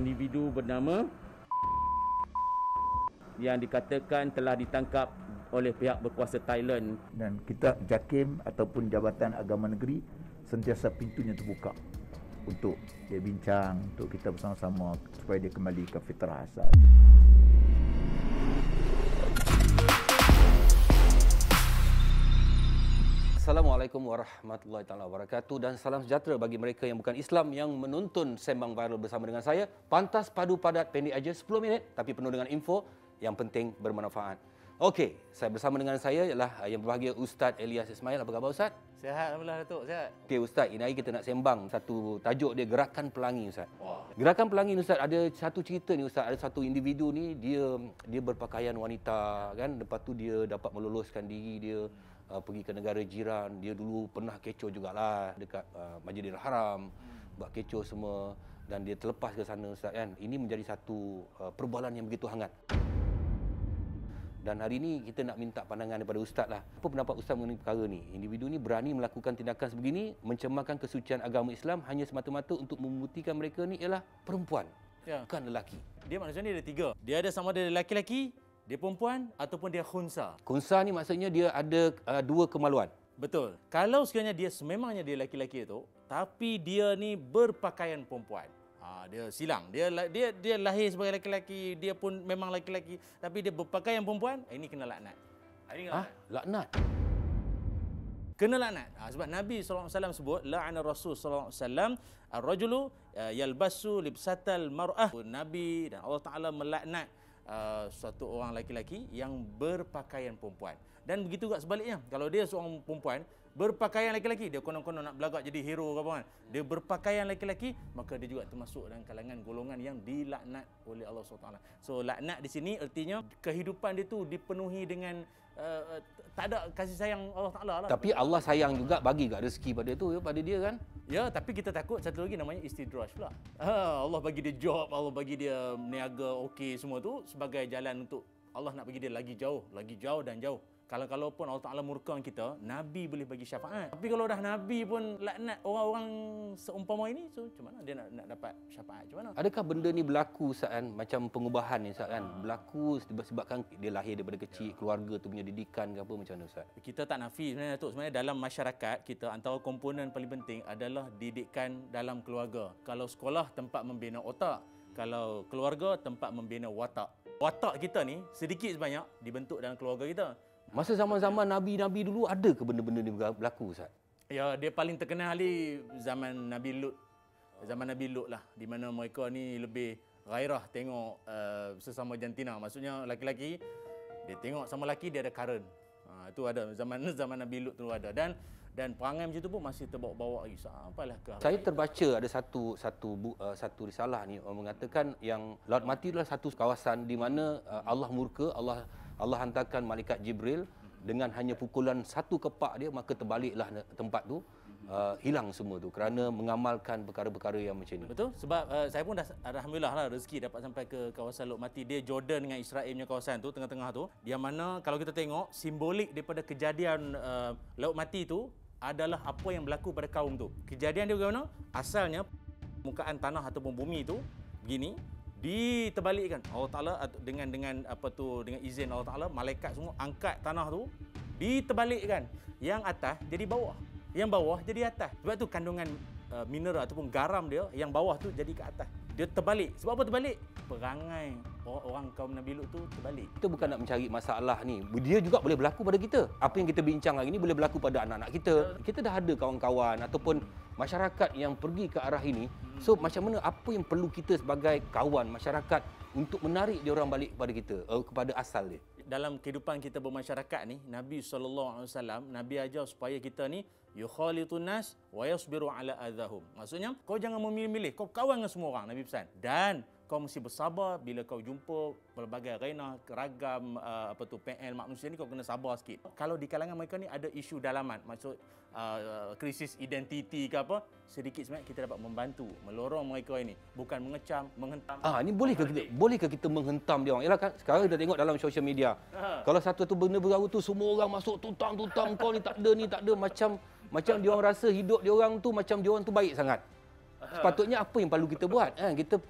individu bernama yang dikatakan telah ditangkap oleh pihak berkuasa Thailand. Dan kita JAKIM ataupun Jabatan Agama Negeri sentiasa pintunya terbuka untuk dia bincang, untuk kita bersama-sama supaya dia kembali ke fitrah asal. Assalamualaikum warahmatullahi wabarakatuh dan salam sejahtera bagi mereka yang bukan Islam yang menonton Sembang Viral bersama dengan saya. Pantas, padu, padat, pendek aja 10 minit tapi penuh dengan info yang penting bermanfaat. Okey, saya bersama dengan saya ialah yang berbahagia Ustaz Elias Ismail. Apa khabar Ustaz? Sihat, alhamdulillah Datuk, sihat. Okey Ustaz, ini hari kita nak sembang satu tajuk dia Gerakan Pelangi Ustaz. Gerakan Pelangi ni Ustaz, ada satu cerita ni Ustaz, ada satu individu ni dia berpakaian wanita kan, lepas tu dia dapat meloloskan diri dia pergi ke negara jiran. Dia dulu pernah kecoh jugalah dekat Masjidil Haram, buat kecoh semua dan dia terlepas ke sana Ustaz kan. Ini menjadi satu perbualan yang begitu hangat. Dan hari ini kita nak minta pandangan daripada Ustaz lah. Apa pendapat Ustaz mengenai perkara ni? Individu ni berani melakukan tindakan sebegini, mencemarkan kesucian agama Islam hanya semata-mata untuk membuktikan mereka ni ialah perempuan, bukan lelaki. Dia manusia ni ada tiga. Dia ada sama ada lelaki-lelaki, dia perempuan ataupun dia khunsa. Khunsa ni maksudnya dia ada dua kemaluan. Betul. Kalau sekiranya dia sememangnya dia lelaki-lelaki itu, tapi dia ni berpakaian perempuan. Dia silang. Dia lahir sebagai lelaki-lelaki, dia pun memang lelaki-lelaki, tapi dia berpakaian perempuan, ini kena laknat. Laknat. Kena laknat. Sebab Nabi SAW sebut, la'ana Rasul SAW ar-rajulu yalbasu libsatal mar'ah. Nabi dan Allah Ta'ala melaknat suatu orang lelaki-lelaki yang berpakaian perempuan. Dan begitu juga sebaliknya. Kalau dia seorang perempuan berpakaian lelaki-lelaki, dia konon-konon nak belagak jadi hero ke apa kan. Dia berpakaian lelaki-lelaki, maka dia juga termasuk dalam kalangan golongan yang dilaknat oleh Allah SWT. So laknat di sini artinya kehidupan dia tu dipenuhi dengan tak ada kasih sayang Allah Ta'ala lah. Tapi Allah sayang juga, bagi kat rezeki pada tu, pada dia kan. Ya, tapi kita takut satu lagi namanya istidraj pula. Allah bagi dia job, Allah bagi dia niaga okey semua tu sebagai jalan untuk Allah nak bagi dia lagi jauh dan jauh. Kalau pun Allah Ta'ala murka kita, Nabi boleh bagi syafaat. Tapi kalau dah Nabi pun laknat orang-orang seumpama ini, so macam mana dia nak dapat syafaat? Macam mana? Adakah benda ni berlaku Ustaz kan? Macam pengubahan ni Ustaz kan? Berlaku sebabkan dia lahir daripada kecil, keluarga tu punya didikan ke apa, macam mana Ustaz? Kita tak nafi sebenarnya Datuk. Sebenarnya dalam masyarakat kita, antara komponen paling penting adalah didikan dalam keluarga. Kalau sekolah, tempat membina otak. Kalau keluarga, tempat membina watak. Watak kita ni sedikit sebanyak dibentuk dalam keluarga kita. Masa zaman-zaman Nabi-Nabi dulu ada ke benda-benda ni berlaku Ustaz? Ya, dia paling terkenal kali zaman Nabi Lut. Zaman Nabi Lut lah, di mana mereka ni lebih gairah tengok sesama jantina. Maksudnya laki-laki, dia tengok sama lelaki dia ada karen. Itu ada zaman Nabi Lut tu ada. Dan perangai macam tu pun masih terbawa-bawa lagi sampailah ke. Saya terbaca ada satu risalah ni mengatakan yang Laut Mati adalah satu kawasan di mana Allah murka, Allah hantarkan malaikat Jibril dengan hanya pukulan satu kepak dia, maka terbaliklah tempat tu, hilang semua tu kerana mengamalkan perkara-perkara yang macam ni. Betul, sebab saya pun dah alhamdulillah lah rezeki dapat sampai ke kawasan Laut Mati. Dia Jordan dengan Israel punya kawasan tu, tengah-tengah tu, yang mana kalau kita tengok simbolik daripada kejadian Laut Mati tu adalah apa yang berlaku pada kaum tu. Kejadian dia bagaimana? Asalnya permukaan tanah ataupun bumi tu begini, diterbalikkan Allah Taala dengan izin Allah Taala, malaikat semua angkat tanah tu, diterbalikkan. Yang atas jadi bawah, yang bawah jadi atas. Sebab tu kandungan mineral ataupun garam dia yang bawah tu jadi ke atas. Dia terbalik. Sebab apa terbalik? Perangai orang kaum Nabi Lut tu terbalik. Kita bukan nak mencari masalah ni. Dia juga boleh berlaku pada kita. Apa yang kita bincang hari ni boleh berlaku pada anak-anak kita. Kita dah ada kawan-kawan ataupun masyarakat yang pergi ke arah ini. So macam mana, apa yang perlu kita sebagai kawan masyarakat untuk menarik dia orang balik kepada kita, kepada asal dia? Dalam kehidupan kita bermasyarakat ni, Nabi SAW, Nabi ajar supaya kita ni yukhalitun nas wa yasbiru ala adhahum. Maksudnya, kau jangan memilih-milih, kau kawan dengan semua orang, Nabi pesan. Dan kau mesti bersabar bila kau jumpa pelbagai arena ragam PL manusia ni, kau kena sabar sikit. Kalau di kalangan mereka ni ada isu dalaman, maksud krisis identiti ke apa, sedikit sebanyak kita dapat membantu melorong mereka ini, bukan mengecam, menghentam. Ini bolehkah kita menghentam dia orang? Yalah kan sekarang kita tengok dalam sosial media. Kalau satu benda baru tu semua orang masuk tutang kau ni tak ada macam dia orang rasa hidup dia orang tu macam dia orang tu baik sangat. Sepatutnya apa yang perlu kita buat? Kita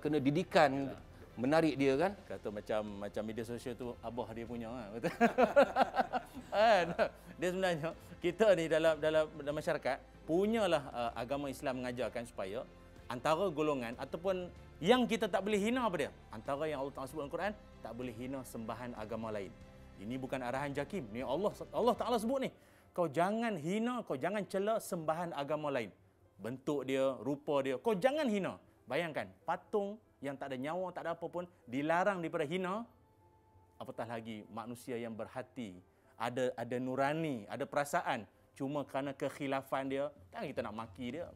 kena didikan, menarik dia kan. Kata macam media sosial tu abah dia punya kan. Betul. Kan? Dia sebenarnya kita ni dalam masyarakat punyalah agama Islam mengajarkan supaya antara golongan ataupun yang kita tak boleh hina apa dia? Antara yang Allah Taala sebut dalam Quran, tak boleh hina sembahan agama lain. Ini bukan arahan Jakim. Ni Allah Taala sebut ni. Kau jangan hina, kau jangan cela sembahan agama lain. Bentuk dia, rupa dia, kau jangan hina. Bayangkan, patung yang tak ada nyawa, tak ada apa pun dilarang daripada hina. Apatah lagi manusia yang berhati, ada nurani, ada perasaan. Cuma kerana kekhilafan dia, tak kita nak maki dia,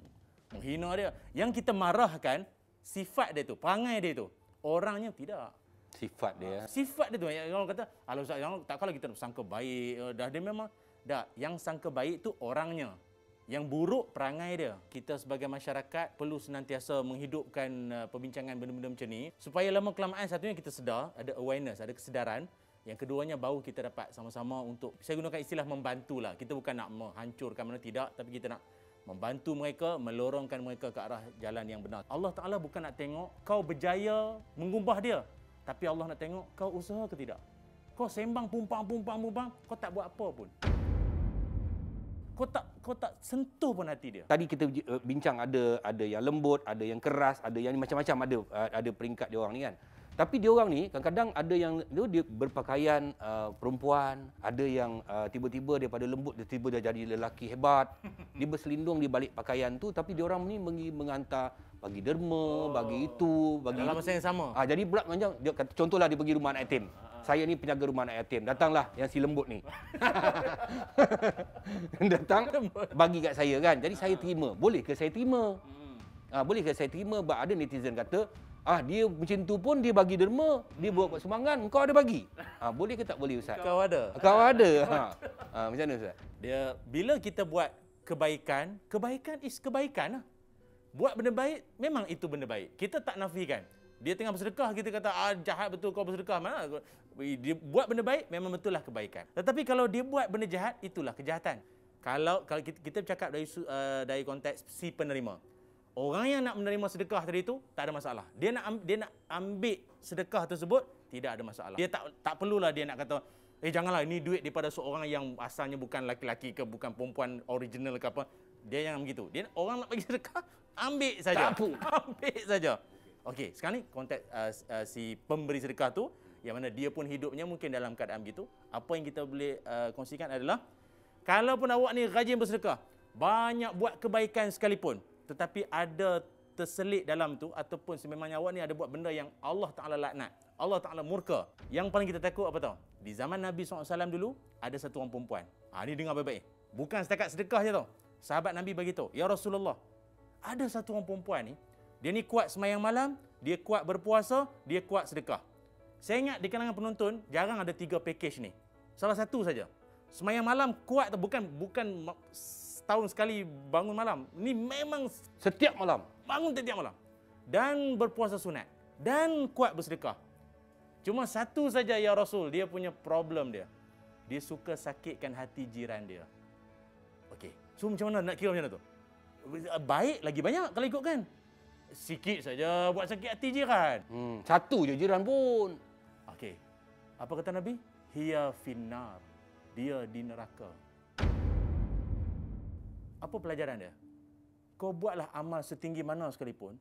menghina dia. Yang kita marahkan sifat dia tu, perangai dia tu. Orangnya tidak. Sifat dia. Sifat dia tu. Yang orang kata, "Alah Ustaz, tak kalau kita nak sangka baik, dah dia memang dah yang sangka baik tu orangnya. Yang buruk perangai dia." Kita sebagai masyarakat perlu senantiasa menghidupkan perbincangan benda-benda macam ni supaya lama kelamaan satunya kita sedar, ada awareness, ada kesedaran. Yang keduanya baru kita dapat sama-sama untuk, saya gunakan istilah membantulah. Kita bukan nak menghancurkan mana tidak, tapi kita nak membantu mereka, melorongkan mereka ke arah jalan yang benar. Allah Ta'ala bukan nak tengok kau berjaya mengubah dia, tapi Allah nak tengok kau usaha ke tidak. Kau sembang pumpang, kau tak buat apa pun. Kau tak sentuh pun hati dia. Tadi kita bincang ada yang lembut, ada yang keras, ada yang macam-macam, ada peringkat dia orang ni kan. Tapi dia orang ni kadang-kadang ada yang dia berpakaian perempuan, ada yang tiba-tiba daripada lembut dia tiba dia jadi lelaki hebat. Dia berselindung di balik pakaian tu, tapi dia orang ni menghantar bagi derma, bagi itu, bagi dalam masa yang sama. Jadi pula macam dia kata, contohlah dia pergi rumah anak yatim. Saya ni penjaga rumah anak yatim. Datanglah yang si lembut ni. Datang bagi kat saya kan. Jadi saya terima. Boleh ke saya terima? Boleh ke saya terima? Ada netizen kata, dia macam tu pun dia bagi derma, dia buat sumbangan, kau ada bagi. Boleh ke tak boleh Ustaz? Kau ada. Kau ada. Macam mana Ustaz? Dia bila kita buat kebaikan is kebaikan lah. Buat benda baik memang itu benda baik. Kita tak nafikan. Dia tengah bersedekah, kita kata jahat betul kau bersedekah. Mana dia buat benda baik memang betul lah kebaikan. Tetapi kalau dia buat benda jahat, itulah kejahatan. Kalau kita bercakap dari konteks si penerima. Orang yang nak menerima sedekah tadi itu tak ada masalah. Dia nak ambil sedekah tersebut tidak ada masalah. Dia tak perlulah dia nak kata, janganlah ini duit daripada seorang yang asalnya bukan laki-laki ke bukan perempuan original ke apa. Dia yang begitu. Orang nak bagi sedekah, ambil saja. Ambil saja. Okey, sekarang ni konteks si pemberi sedekah tu yang mana dia pun hidupnya mungkin dalam keadaan begitu. Apa yang kita boleh kongsikan adalah kalaupun awak ni rajin bersedekah, banyak buat kebaikan sekalipun, tetapi ada terselit dalam tu ataupun sememangnya awak ni ada buat benda yang Allah Ta'ala laknat, Allah Ta'ala murka. Yang paling kita takut apa tahu? Di zaman Nabi SAW dulu ada satu orang perempuan. Ni dengar baik-baik. Bukan setakat sedekah je tau. Sahabat Nabi beritahu, "Ya Rasulullah, ada satu orang perempuan ni, dia ni kuat sembahyang malam, dia kuat berpuasa, dia kuat sedekah." Saya ingat di kalangan penonton jarang ada 3 package ni. Salah satu saja. Sembahyang malam kuat, bukan setahun sekali bangun malam. Ini memang Setiap malam. bangun setiap malam. Dan berpuasa sunat. Dan kuat bersedekah. Cuma satu saja ya Rasul, dia punya problem dia. Dia suka sakitkan hati jiran dia. Okey. So macam mana nak kira macam mana tu? Baik lagi banyak kalau ikutkan. Sikit saja buat sakit hati jiran. Satu je jiran pun. Okey. Apa kata Nabi? Hiya finnar. Dia di neraka. Apa pelajaran dia? Kau buatlah amal setinggi mana sekalipun,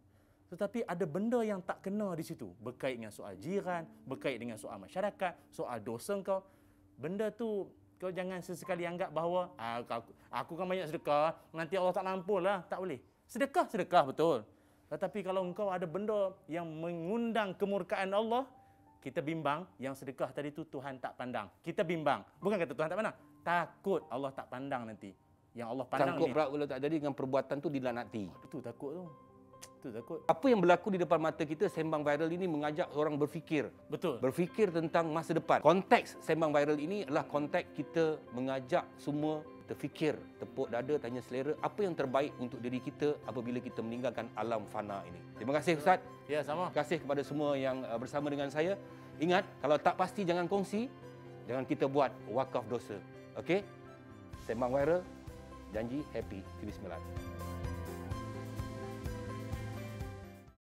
tetapi ada benda yang tak kena di situ. Berkait dengan soal jiran, berkait dengan soal masyarakat, soal dosa kau. Benda tu kau jangan sesekali anggap bahawa aku kan banyak sedekah, nanti Allah tak lampulah. Tak boleh. Sedekah betul. Tetapi kalau engkau ada benda yang mengundang kemurkaan Allah, kita bimbang yang sedekah tadi tu Tuhan tak pandang. Kita bimbang. Bukan kata Tuhan tak pandang. Takut Allah tak pandang nanti. Yang Allah pandang Sangkut ni. pula kalau tak jadi dengan perbuatan tu dilaknati. Itu takut tu. Itu takut. Apa yang berlaku di depan mata kita, sembang viral ini mengajak orang berfikir. Betul. Berfikir tentang masa depan. Konteks sembang viral ini adalah konteks kita mengajak semua terfikir, tepuk dada, tanya selera apa yang terbaik untuk diri kita apabila kita meninggalkan alam fana ini. Terima kasih Ustaz. Ya, sama. Terima kasih kepada semua yang bersama dengan saya. Ingat, kalau tak pasti jangan kongsi, jangan kita buat wakaf dosa. Okey? Sembang viral, janji happy. Bismillah.